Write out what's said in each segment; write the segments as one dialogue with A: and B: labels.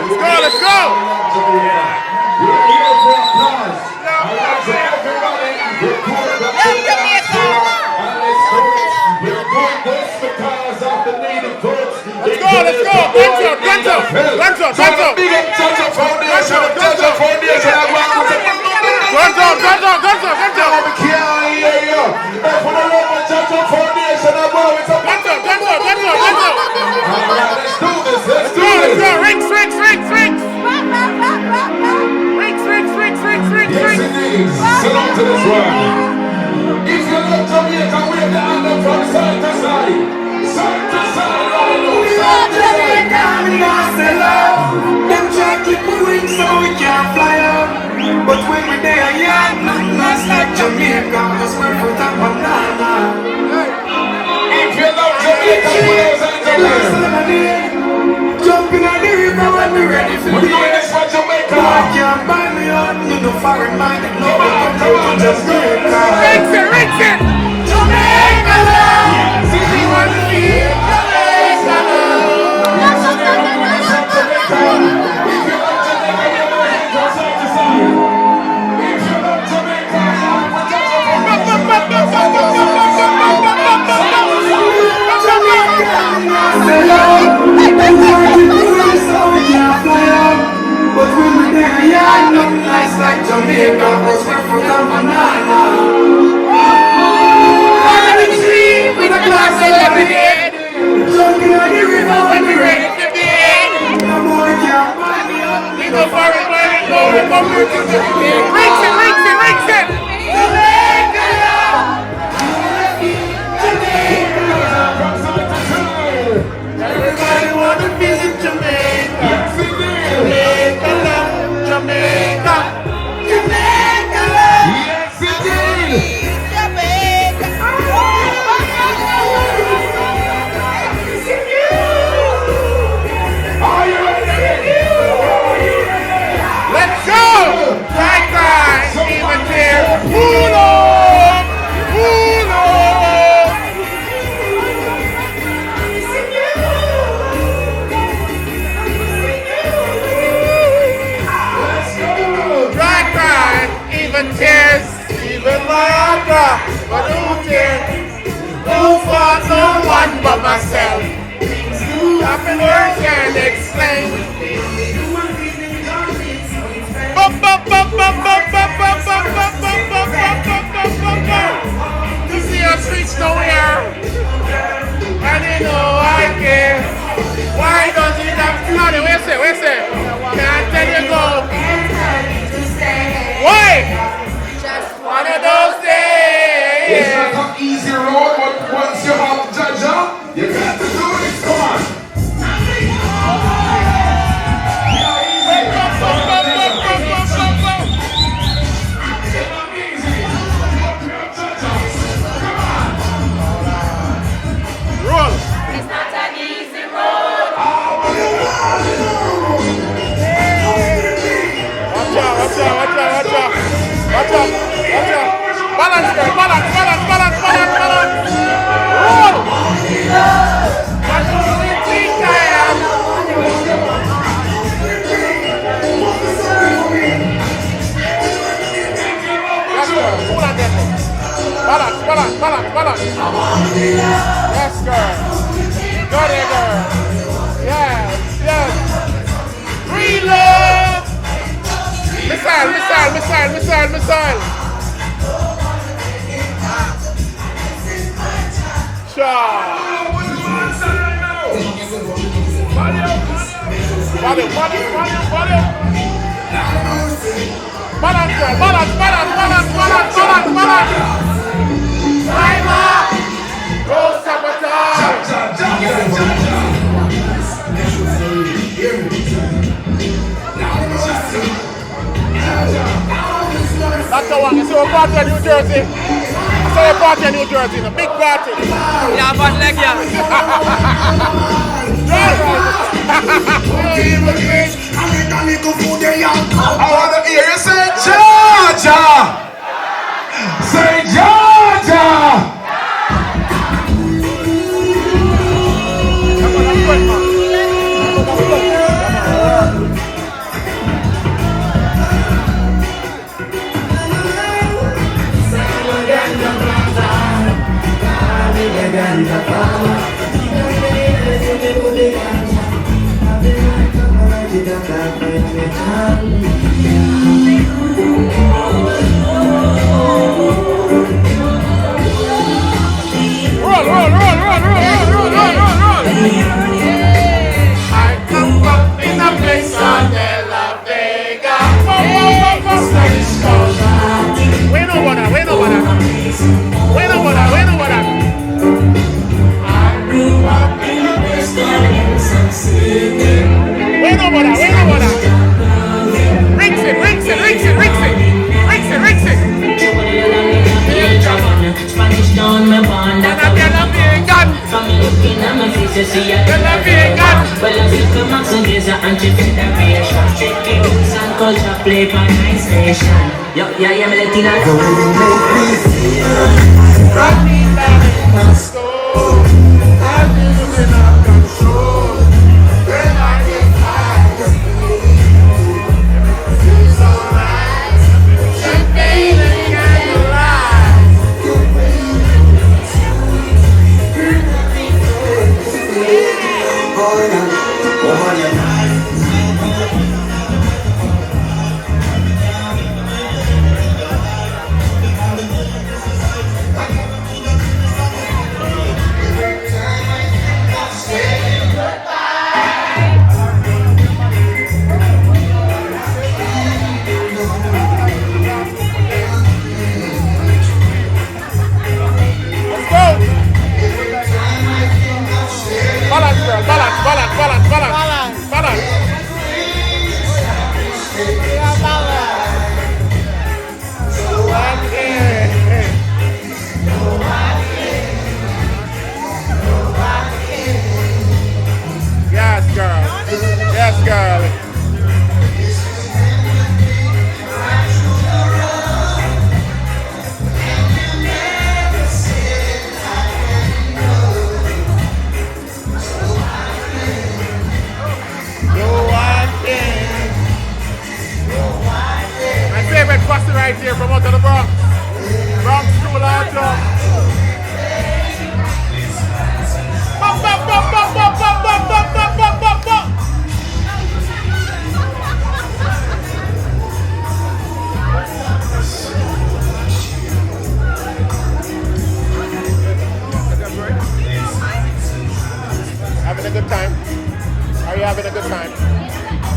A: Let's go.
B: We're here for applause. I want to everybody report back to the dance floor. And let's do it. We're doing this because of the native folks.
A: Let's go. Guns up.
B: Big up Judge Foundation.
A: Guns up.
B: I can't hear you. If we don't love Judge Foundation, I'm going to
A: Guns up.
B: all right, let's do this. Let's do this.
A: Rings.
B: Yes, indeed. Salute to this one. If you love Jamaica, wave the hand up from side to side. Side to side, all over. Side to
C: Jamaica, we lost the love. Them try to clip my wings so we can't fly up. But when we there, yeah, nothing else like Jamaica. Cause we're from that banana.
B: If you love Jamaica, put those hands up there.
C: Jumping on the river when we ready for
B: We're doing this for Jamaica.
C: I can't buy me out, me no foreign minded. No, come on, Jamaica.
A: Rinse it.
C: Jamaica love. See me want to feel Jamaica love.
B: If you love Jamaica, wave your hands from side to side. If you love Jamaica, put your hands
C: but when we there, yeah, nothing nice like Jamaica, cause we're from the banana. I'm in the tree with a glass of lemonade, jumping on the river when we ready to bed. No more can't buy me up, we go for it, come here to Jamaica.
A: Rinse it.
C: Jamaica love, Jamaica love.
B: from side to side.
C: Everybody wanna visit Jamaica.
B: Yes, indeed.
C: Jamaica love, Jamaica. Jamaica love.
B: Yes, indeed. Are you ready?
A: Let's go. Right. Even there. Uno. Dry cry. Even tears. Even laughter. But who cares? Who for no one but myself? Nothing words can explain. You see us reach nowhere, and you know I care. Why does it have to? No, where's it? Can't tell you go. Why? Just one of those days.
B: It's not an easy road, but once you have Jaja, you got to do it. Come on.
A: Roll.
D: It's not an easy road.
A: Watch out. Balance, girl. Balance. Roll. What do you think I am? Yes, girl. Cool and deadly. Balance. Yes, girl. Go there, girl. Yes. Reload. Missile. Shot. Body. Balance, girl. Balance. Timer. Go sabotage. That's the one. You see a party in New Jersey? I saw a party in New Jersey. A big party.
E: Yeah, but like yeah.
B: I want to hear you say Georgia. Say Georgia.
F: see you in the vegan. Well, I'm with the Max and there's an anti-federation. Strictly roots and culture play by my station. Yeah, me letting out.
A: Rock me down in my soul. I'm losing all control. When I get high, it feels so nice. Champagne and candlelight. Balance. Yeah, Yes, girl. Busting right here from out of the Bronx. Bronx School out of. Bop, bop, bop, bop, bop, bop, bop, bop, bop, bop, bop, bop. Having a good time? Are you having a good time?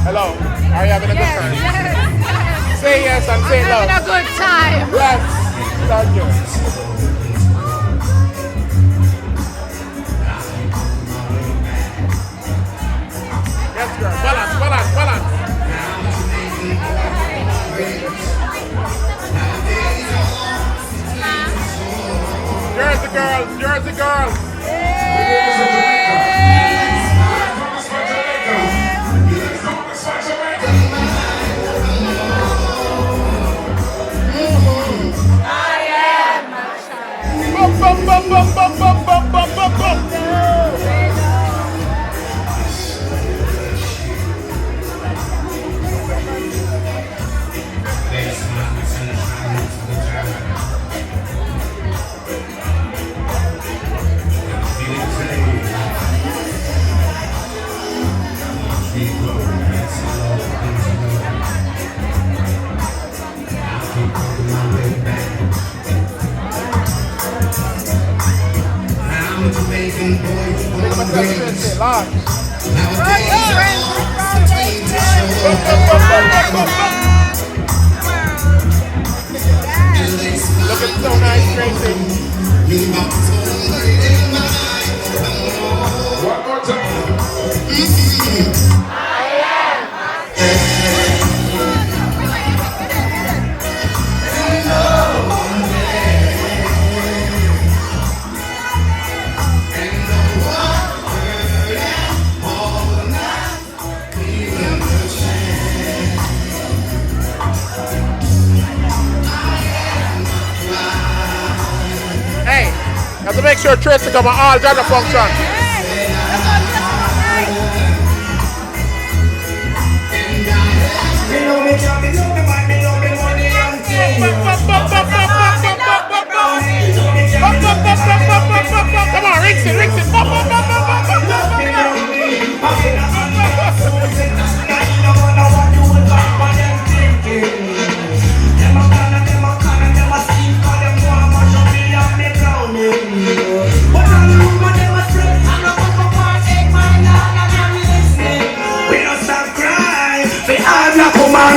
A: Hello? Are you having a good time?
C: Yes.
A: Say yes and say
C: I'm
A: love.
C: having a good time.
A: Yes. Thank you. Yes, girl. Balance. Jersey girls. Looking so nice, Tracy.
B: One more time.
A: Hey, you have to make sure Tracy come on all gender function. Come on, rinse it.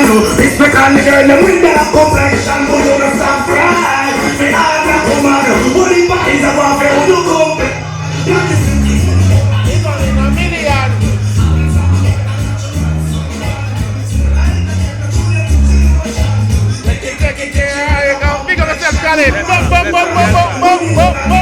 G: It's because the girl them with that complexion, but you don't stop crying. We are the commando. What if I is a warfare? You go.
A: He's only in a million. Take it, here you go. Big up yourself, Khaled. Boom.